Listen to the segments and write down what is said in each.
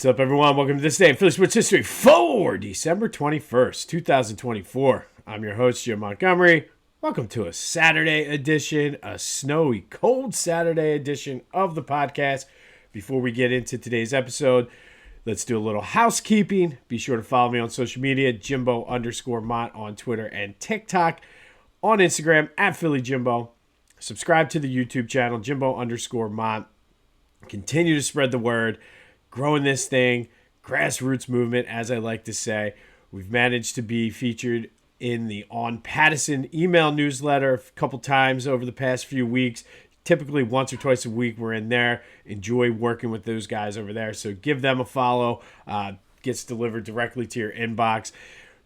What's up, everyone? Welcome to this day in Philly sports history for December 21st, 2024. I'm your host, Jim Montgomery. Welcome to a Saturday edition, a snowy, cold Saturday edition of the podcast. Before we get into today's episode, let's do a little housekeeping. Be sure to follow me on social media, Jimbo_Mont on Twitter and TikTok. On Instagram, at PhillyJimbo. Subscribe to the YouTube channel, Jimbo_Mont. Continue to spread the word. Growing this thing, grassroots movement, as I like to say. We've managed to be featured in the On Pattison email newsletter a couple times over the past few weeks. Typically once or twice a week we're in there. Enjoy working with those guys over there. So give them a follow. Gets delivered directly to your inbox.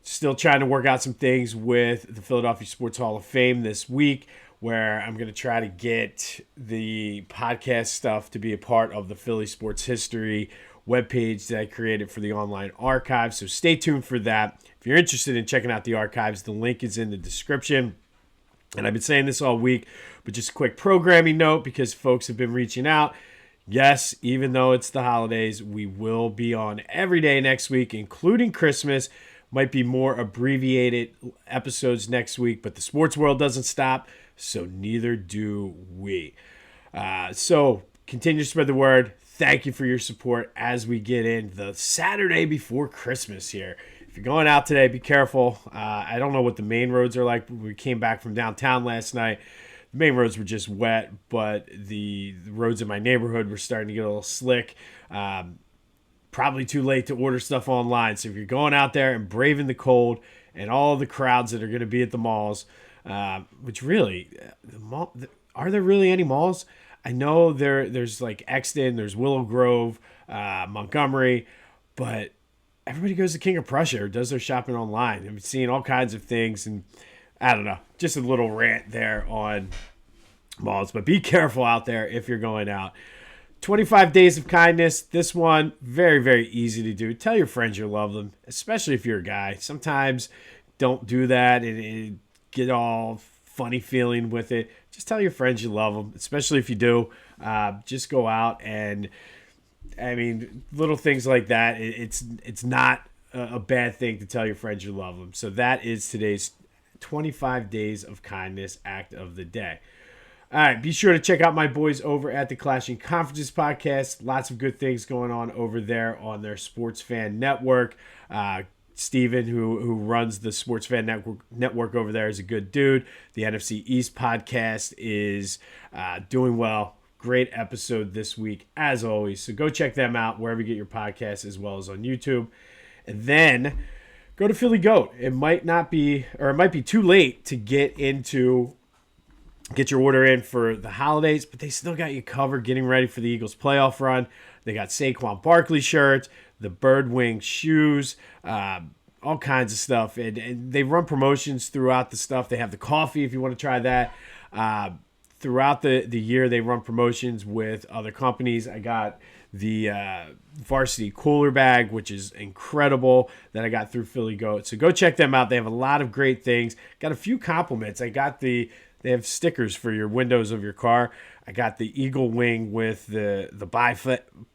Still trying to work out some things with the Philadelphia Sports Hall of Fame this week, where I'm going to try to get the podcast stuff to be a part of the Philly Sports History webpage that I created for the online archive. So stay tuned for that. If you're interested in checking out the archives, the link is in the description. And I've been saying this all week, but just a quick programming note because folks have been reaching out. Yes, even though it's the holidays, we will be on every day next week, including Christmas. Might be more abbreviated episodes next week, but the sports world doesn't stop. So neither do we. So continue to spread the word. Thank you for your support as we get in the Saturday before Christmas here. If you're going out today, be careful. I don't know what the main roads are like. We came back from downtown last night. The main roads were just wet, but the roads in my neighborhood were starting to get a little slick. Probably too late to order stuff online. So if you're going out there and braving the cold and all the crowds that are going to be at the malls, which really, are there really any malls? I know there's like Exton, there's Willow Grove, Montgomery, but everybody goes to King of Prussia or does their shopping online. I'm seeing all kinds of things, and I don't know, just a little rant there on malls. But be careful out there if you're going out. 25 Days of Kindness. This one, very, very easy to do. Tell your friends you love them, especially if you're a guy. Sometimes don't do that and get all funny feeling with it. Just tell your friends you love them, especially if you do. Just go out and, I mean, little things like that. It's not a bad thing to tell your friends you love them. So that is today's 25 Days of Kindness act of the day. All right, be sure to check out my boys over at the Clashing Conferences podcast. Lots of good things going on over there on their Sports Fan Network. Steven, who runs the Sports Fan Network over there, is a good dude. The NFC East podcast is doing well. Great episode this week, as always. So go check them out wherever you get your podcasts, as well as on YouTube. And then go to Philly Goat. It might be too late to get your order in for the holidays, but they still got you covered getting ready for the Eagles playoff run. They got Saquon Barkley shirts, the Bird Wing shoes, all kinds of stuff. And they run promotions throughout the stuff. They have the coffee if you want to try that. Throughout the year, they run promotions with other companies. I got the Varsity Cooler Bag, which is incredible, that I got through Philly Goat. So go check them out. They have a lot of great things. Got a few compliments. They have stickers for your windows of your car. I got the Eagle Wing with the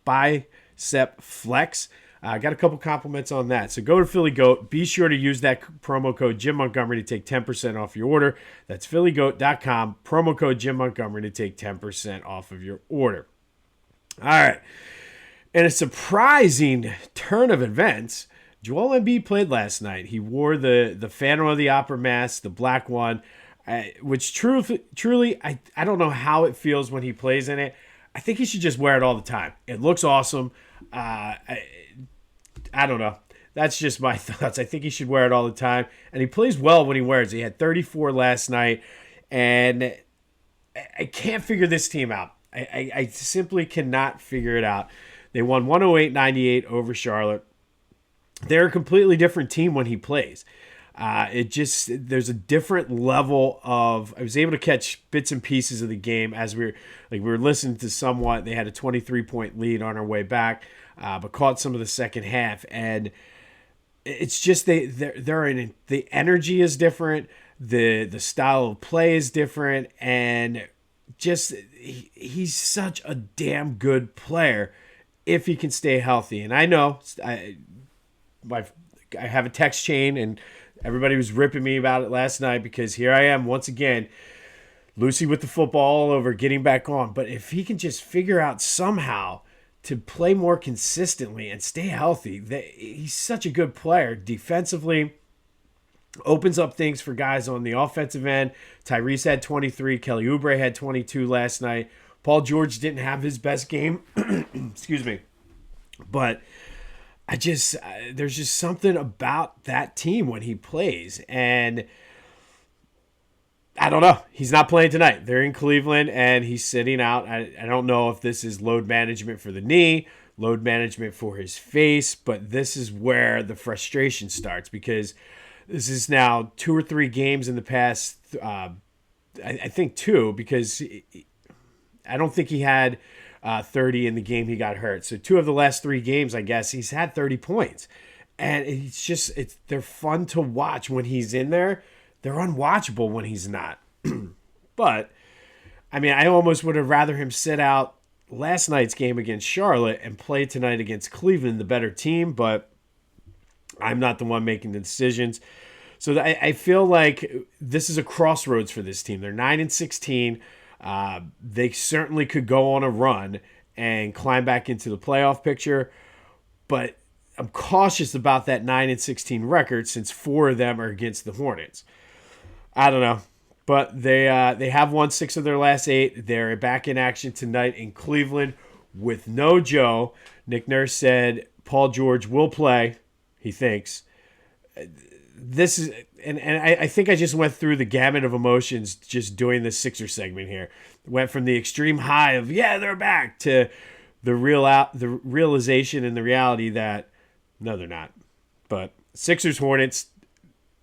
bicep flex. I got a couple compliments on that. So go to Philly Goat. Be sure to use that promo code Jim Montgomery to take 10% off your order. That's phillygoat.com. Promo code Jim Montgomery to take 10% off of your order. All right. And a surprising turn of events. Joel Embiid played last night. He wore the Phantom of the Opera mask, the black one. Which truly, I don't know how it feels when he plays in it. I think he should just wear it all the time. It looks awesome. I don't know. That's just my thoughts. I think he should wear it all the time. And he plays well when he wears it. He had 34 last night. And I can't figure this team out. I simply cannot figure it out. They won 108-98 over Charlotte. They're a completely different team when he plays. There's a different level of, I was able to catch bits and pieces of the game as we were listening to somewhat. They had a 23-point lead on our way back, but caught some of the second half. And it's just, the energy is different. The style of play is different. And just, he's such a damn good player. if he can stay healthy. And I know I have a text chain, and everybody was ripping me about it last night because here I am once again, Lucy with the football all over, getting back on. But if he can just figure out somehow to play more consistently and stay healthy, he's such a good player defensively. Opens up things for guys on the offensive end. Tyrese had 23. Kelly Oubre had 22 last night. Paul George didn't have his best game. Excuse me. But there's just something about that team when he plays. And I don't know. He's not playing tonight. They're in Cleveland, and he's sitting out. I don't know if this is load management for the knee, load management for his face, but this is where the frustration starts because this is now 2 or 3 games in the past. I think 2, because I don't think he had 30 in the game he got hurt. So 2 of the last 3 games, I guess, he's had 30 points. And they're fun to watch when he's in there. They're unwatchable when he's not. But, I mean, I almost would have rather him sit out last night's game against Charlotte and play tonight against Cleveland, the better team. But I'm not the one making the decisions. So I feel like this is a crossroads for this team. They're 9-16. They certainly could go on a run and climb back into the playoff picture. But I'm cautious about that 9-16 record since 4 of them are against the Hornets. I don't know. But they have won 6 of their last 8. They're back in action tonight in Cleveland with no Joe. Nick Nurse said Paul George will play, he thinks. This is, and I think I just went through the gamut of emotions just doing this Sixer segment here. Went from the extreme high of, yeah, they're back, to the realization and the reality that, no, they're not. But Sixers-Hornets,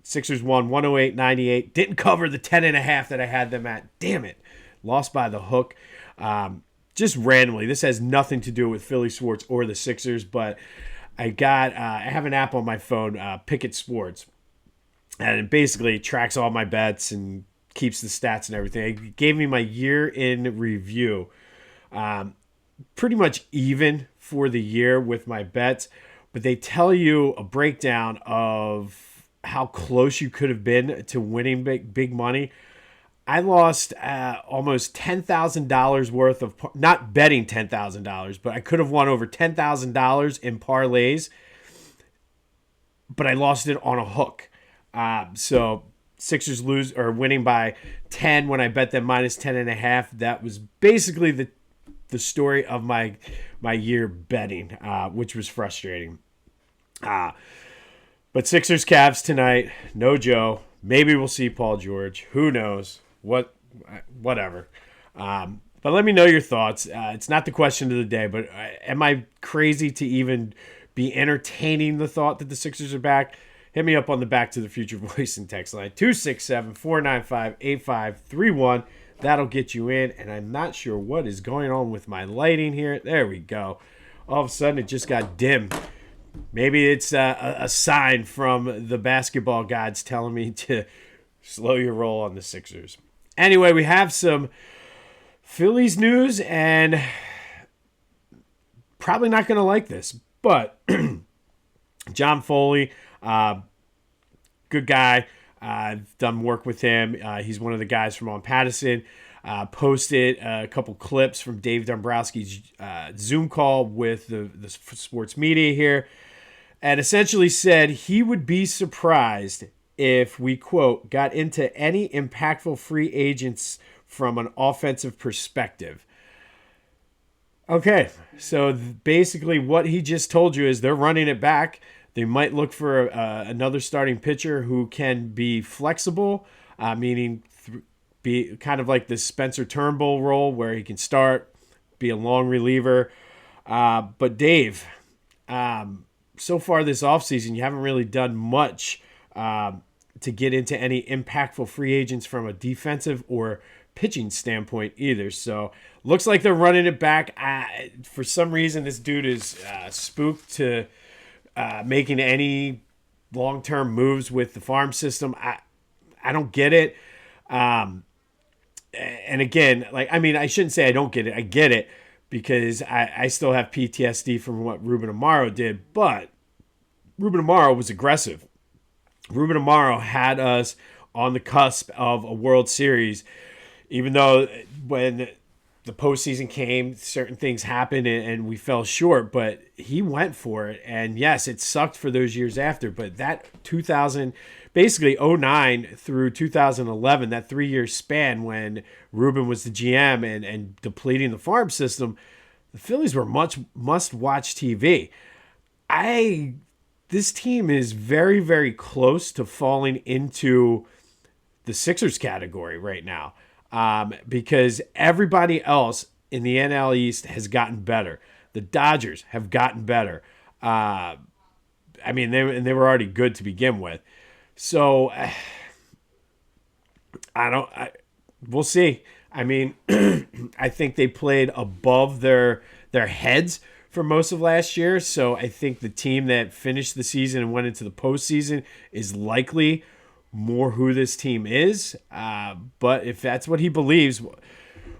Sixers won 108-98. Didn't cover the 10.5 that I had them at. Damn it. Lost by the hook. Just randomly. This has nothing to do with Philly sports or the Sixers, but I have an app on my phone, Pickett Sports, and it basically tracks all my bets and keeps the stats and everything. It gave me my year in review. Pretty much even for the year with my bets, but they tell you a breakdown of how close you could have been to winning big money. I lost almost $10,000 worth of, not betting $10,000, but I could have won over $10,000 in parlays, but I lost it on a hook. So Sixers lose or winning by 10 when I bet them minus 10.5. That was basically the story of my year betting, which was frustrating. But Sixers Cavs tonight, no Joe. Maybe we'll see Paul George. Who knows? Whatever. But let me know your thoughts. It's not the question of the day, but am I crazy to even be entertaining the thought that the Sixers are back? Hit me up on the Back to the Future voice and text line, 267-495-8531. That'll get you in, and I'm not sure what is going on with my lighting here. There we go. All of a sudden, it just got dim. Maybe it's a sign from the basketball gods telling me to slow your roll on the Sixers. Anyway, we have some Phillies news, and probably not going to like this, but John Foley, good guy. I've done work with him. He's one of the guys from On Patterson. Posted a couple clips from Dave Dombrowski's Zoom call with the sports media here, and essentially said he would be surprised if we, quote, got into any impactful free agents from an offensive perspective. Okay, so basically what he just told you is they're running it back. They might look for another starting pitcher who can be flexible, meaning be kind of like the Spencer Turnbull role where he can start, be a long reliever. But Dave, so far this offseason, you haven't really done much to get into any impactful free agents from a defensive or pitching standpoint either. So looks like they're running it back. For some reason, this dude is spooked to making any long-term moves with the farm system. I don't get it. And again, I shouldn't say I don't get it. I get it. because I still have PTSD from what Ruben Amaro did, but Ruben Amaro was aggressive. Ruben Amaro had us on the cusp of a World Series, even though when the postseason came, certain things happened and we fell short, but he went for it. And yes, it sucked for those years after, but that 2000, basically '09 through 2011, that 3-year span when Ruben was the GM and depleting the farm system, the Phillies were much must-watch TV. This team is very, very close to falling into the Sixers category right now. Because everybody else in the NL East has gotten better. The Dodgers have gotten better. They were already good to begin with. So we'll see. I mean, I think they played above their heads for most of last year. So I think the team that finished the season and went into the postseason is likely more who this team is. But if that's what he believes,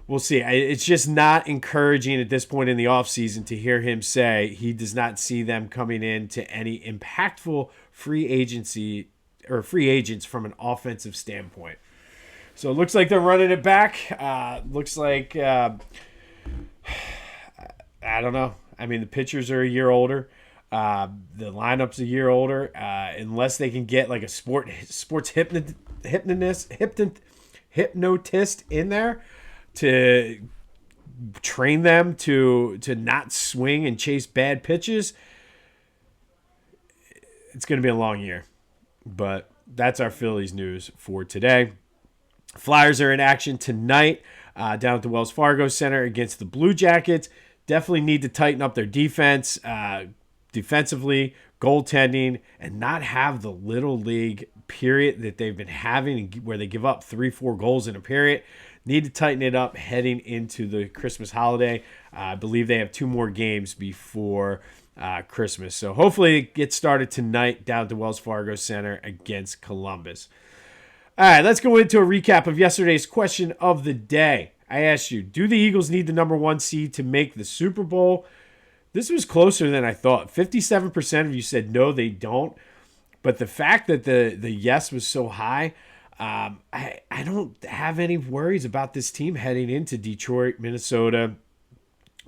we'll see. It's just not encouraging at this point in the offseason to hear him say he does not see them coming into any impactful free agency or free agents from an offensive standpoint. So it looks like they're running it back. Looks like, I don't know. I mean, the pitchers are a year older. The lineup's a year older. Unless they can get like a sports hypnotist in there to train them to not swing and chase bad pitches, it's going to be a long year. But that's our Phillies news for today. Flyers are in action tonight down at the Wells Fargo Center against the Blue Jackets. Definitely need to tighten up their defense. Defensively, goaltending, and not have the little league period that they've been having where they give up 3-4 goals in a period. Need to tighten it up heading into the Christmas holiday. I believe they have 2 more games before Christmas. So hopefully it gets started tonight down at the Wells Fargo Center against Columbus. All right, let's go into a recap of yesterday's question of the day. I asked you, do the Eagles need the number 1 seed to make the Super Bowl? This was closer than I thought. 57% of you said no, they don't. But the fact that the yes was so high, I don't have any worries about this team heading into Detroit, Minnesota,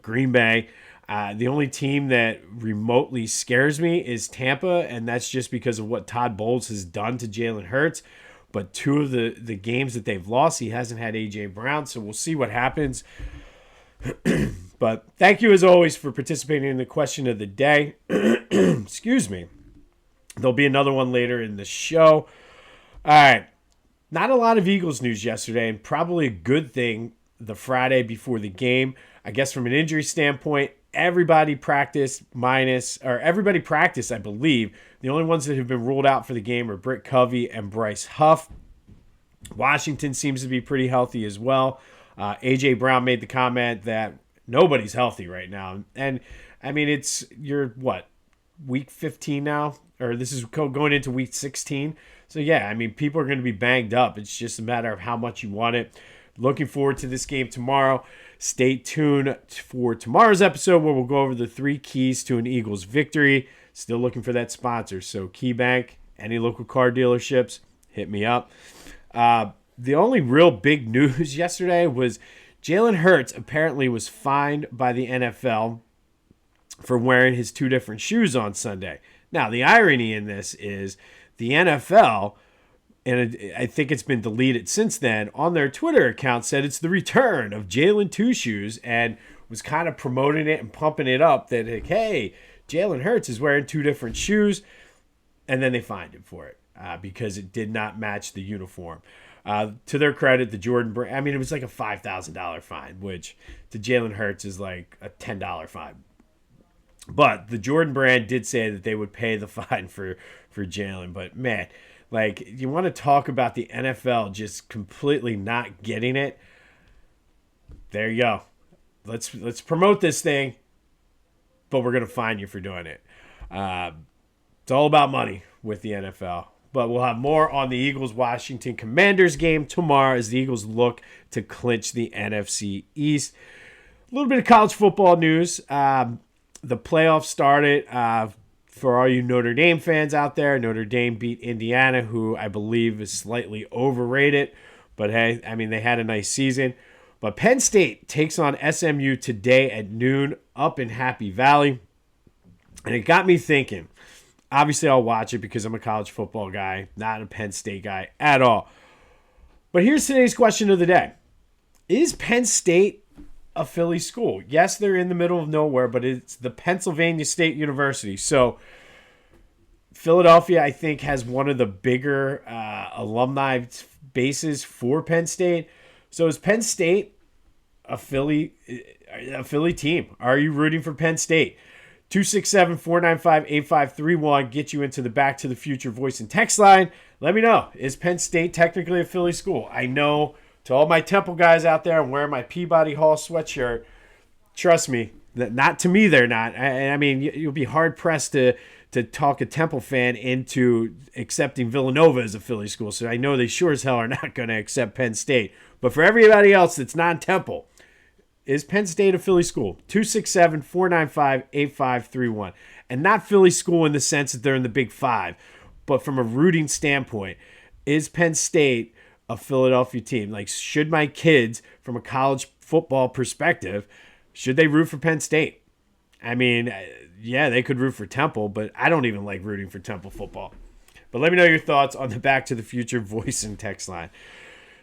Green Bay. The only team that remotely scares me is Tampa, and that's just because of what Todd Bowles has done to Jalen Hurts. But 2 of the games that they've lost, he hasn't had A.J. Brown, so we'll see what happens. But thank you, as always, for participating in the question of the day. Excuse me. There'll be another one later in the show. All right. Not a lot of Eagles news yesterday, and probably a good thing the Friday before the game. I guess from an injury standpoint, everybody practiced, I believe. The only ones that have been ruled out for the game are Britt Covey and Bryce Huff. Washington seems to be pretty healthy as well. A.J. Brown made the comment that nobody's healthy right now. And, I mean, you're week 15 now? Or this is going into week 16. So, yeah, I mean, people are going to be banged up. It's just a matter of how much you want it. Looking forward to this game tomorrow. Stay tuned for tomorrow's episode where we'll go over the 3 keys to an Eagles victory. Still looking for that sponsor. So KeyBank, any local car dealerships, hit me up. The only real big news yesterday was Jalen Hurts apparently was fined by the NFL for wearing his 2 different shoes on Sunday. Now, the irony in this is the NFL, and I think it's been deleted since then, on their Twitter account said it's the return of Jalen 2 Shoes and was kind of promoting it and pumping it up that, like, hey, Jalen Hurts is wearing 2 different shoes, and then they fined him for it because it did not match the uniform. To their credit, the Jordan Brand, I mean, it was like a $5,000 fine, which to Jalen Hurts is like a $10 fine. But the Jordan Brand did say that they would pay the fine for Jalen. But, man, like, you want to talk about the NFL just completely not getting it? There you go. Let's promote this thing, but we're going to fine you for doing it. It's all about money with the NFL. But we'll have more on the Eagles-Washington Commanders game tomorrow as the Eagles look to clinch the NFC East. little bit of college football news. The playoffs started. For all you Notre Dame fans out there, Notre Dame beat Indiana, who I believe is slightly overrated. But hey, I mean, they had a nice season. But Penn State takes on SMU today at noon up in Happy Valley. And it got me thinking. Obviously, I'll watch it because I'm a college football guy, not a Penn State guy at all. But here's today's question of the day. Is Penn State a Philly school? Yes, they're in the middle of nowhere, but it's the Pennsylvania State University. So Philadelphia, I think, has one of the bigger alumni bases for Penn State. So is Penn State a Philly team? Are you rooting for Penn State? 267-495-8531. Get you into the Back to the Future voice and text line. Let me know. Is Penn State technically a Philly school? I know to all my Temple guys out there, I'm wearing my Peabody Hall sweatshirt. Trust me, not to me they're not. I mean, you'll be hard-pressed to talk a Temple fan into accepting Villanova as a Philly school. So I know they sure as hell are not going to accept Penn State. But for everybody else that's non-Temple, is Penn State a Philly school? 267-495-8531. And not Philly school in the sense that they're in the Big Five, but from a rooting standpoint, is Penn State a Philadelphia team? Like, should my kids, from a college football perspective, should they root for Penn State? I mean, yeah, they could root for Temple, but I don't even like rooting for Temple football. But let me know your thoughts on the Back to the Future voice and text line.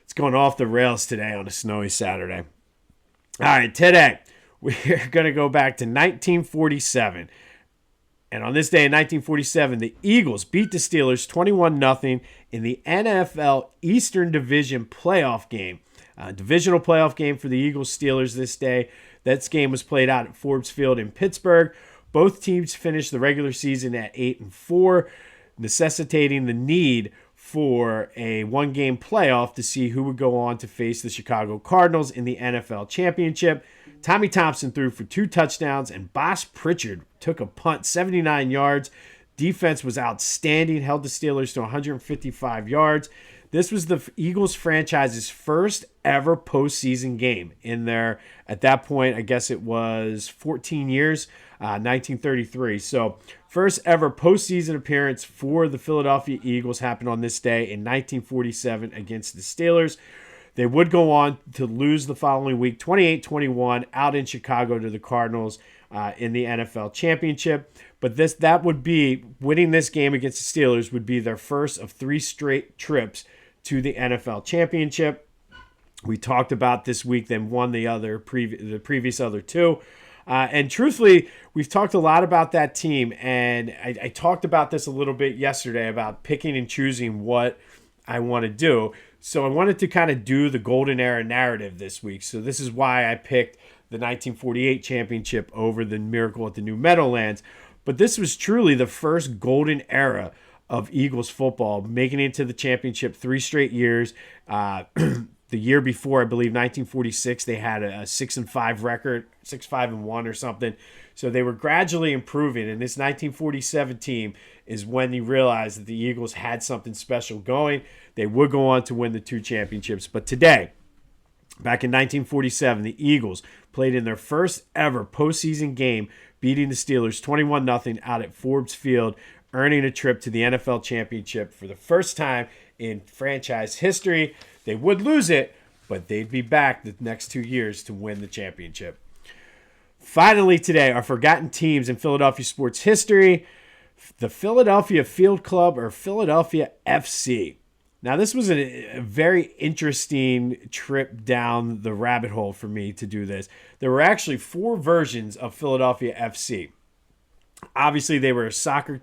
It's going off the rails today on a snowy Saturday. All right, today we're going to go back to 1947. And on this day in 1947, the Eagles beat the Steelers 21-0 in the NFL Eastern Division playoff game. Divisional playoff game for the Eagles-Steelers this day. That game was played out at Forbes Field in Pittsburgh. Both teams finished the regular season at 8-4, necessitating the need for a one-game playoff to see who would go on to face the Chicago Cardinals in the NFL Championship. Tommy Thompson threw for 2 touchdowns, and Boss Pritchard took a punt 79 yards. Defense was outstanding, held the Steelers to 155 yards. This was the Eagles franchise's first ever postseason game in their, at that point, I guess it was 14 years, 1933. So first ever postseason appearance for the Philadelphia Eagles happened on this day in 1947 against the Steelers. They would go on to lose the following week, 28-21, out in Chicago to the Cardinals in the NFL Championship. But that would be, winning this game against the Steelers would be their first of 3 straight trips to the NFL Championship. We talked about this week, then won the previous other 2. And truthfully, we've talked a lot about that team, and I talked about this a little bit yesterday about picking and choosing what I want to do. So I wanted to kind of do the golden era narrative this week. So this is why I picked the 1948 championship over the Miracle at the New Meadowlands. But this was truly the first golden era of Eagles football, making it to the championship 3 straight years. The year before, I believe 1946, they had a 6-5 record, 6-5-1 or something. So they were gradually improving. And this 1947 team is when you realized that the Eagles had something special going. They would go on to win the 2 championships. But today, back in 1947, the Eagles played in their first ever postseason game, beating the Steelers 21-0 out at Forbes Field, earning a trip to the NFL Championship for the first time in franchise history. They would lose it, but they'd be back the next 2 years to win the championship. Finally today, our forgotten teams in Philadelphia sports history, the Philadelphia Field Club, or Philadelphia FC. Now, this was a very interesting trip down the rabbit hole for me to do this. There were actually 4 versions of Philadelphia FC. Obviously, they were a soccer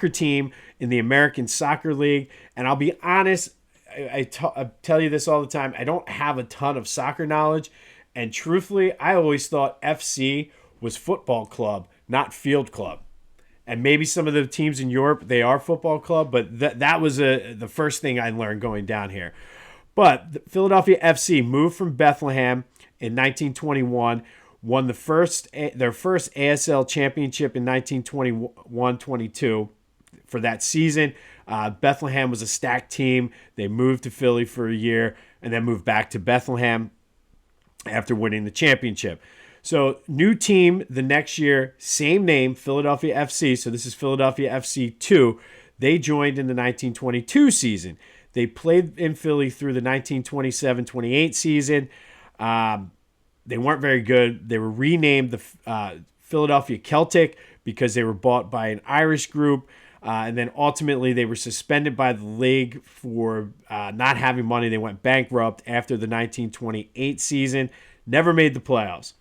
team in the American Soccer League. And I'll be honest, I tell you this all the time, I don't have a ton of soccer knowledge. And truthfully, I always thought FC was football club, not field club. And maybe some of the teams in Europe, they are football club, but that was the first thing I learned going down here. But the Philadelphia FC moved from Bethlehem in 1921, won their first ASL championship in 1921-22 for that season. Bethlehem was a stacked team. They moved to Philly for a year and then moved back to Bethlehem after winning the championship. So new team the next year, same name, Philadelphia FC. So this is Philadelphia FC 2. They joined in the 1922 season. They played in Philly through the 1927-28 season. They weren't very good. They were renamed the Philadelphia Celtic because they were bought by an Irish group. And then ultimately they were suspended by the league for not having money. They went bankrupt after the 1928 season. Never made the playoffs.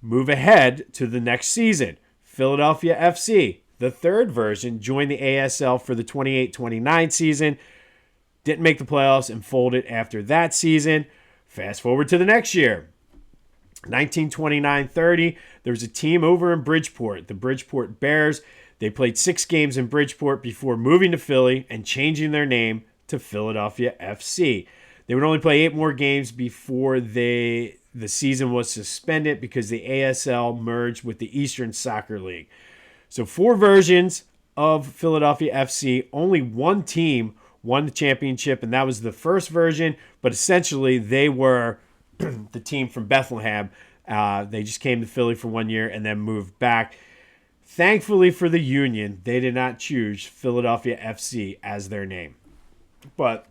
Move ahead to the next season. Philadelphia FC, the third version, joined the ASL for the 28-29 season. Didn't make the playoffs and folded after that season. Fast forward to the next year. 1929-30, there was a team over in Bridgeport, the Bridgeport Bears. They played 6 games in Bridgeport before moving to Philly and changing their name to Philadelphia FC. They would only play 8 more games before the season was suspended because the ASL merged with the Eastern Soccer League. So 4 versions of Philadelphia FC. Only one team won the championship, and that was the first version. But essentially, they were the team from Bethlehem. They just came to Philly for 1 year and then moved back. Thankfully for the Union, they did not choose Philadelphia FC as their name. But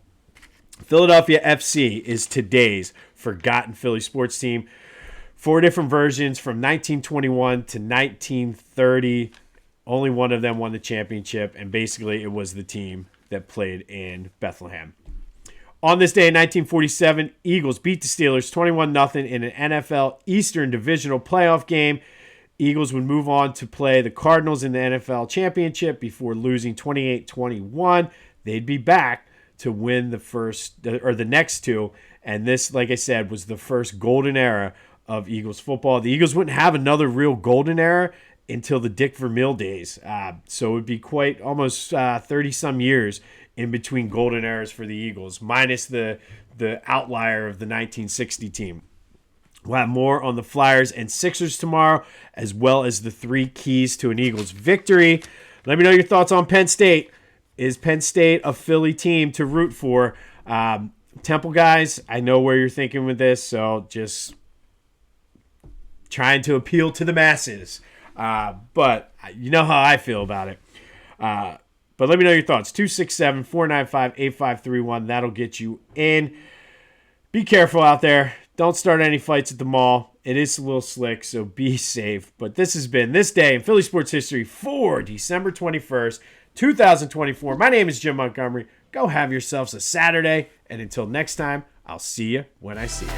Philadelphia FC is today's forgotten Philly sports team. 4 different versions from 1921 to 1930. Only one of them won the championship, and basically it was the team that played in Bethlehem. On this day in 1947, Eagles beat the Steelers 21-0 in an NFL Eastern Divisional playoff game. Eagles would move on to play the Cardinals in the NFL Championship before losing 28-21. They'd be back to win the next 2. And this, like I said, was the first golden era of Eagles football. The Eagles wouldn't have another real golden era until the Dick Vermeil days. So it would be quite almost 30-some years in between golden eras for the Eagles, minus the outlier of the 1960 team. We'll have more on the Flyers and Sixers tomorrow, as well as the 3 keys to an Eagles victory. Let me know your thoughts on Penn State. Is Penn State a Philly team to root for? Temple guys, I know where you're thinking with this, so just trying to appeal to the masses. But you know how I feel about it. But let me know your thoughts. 267-495-8531. That'll get you in. Be careful out there. Don't start any fights at the mall. It is a little slick, so be safe. But this has been This Day in Philly Sports History for December 21st, 2024. My name is Jim Montgomery. Go have yourselves a Saturday. And until next time, I'll see you when I see you.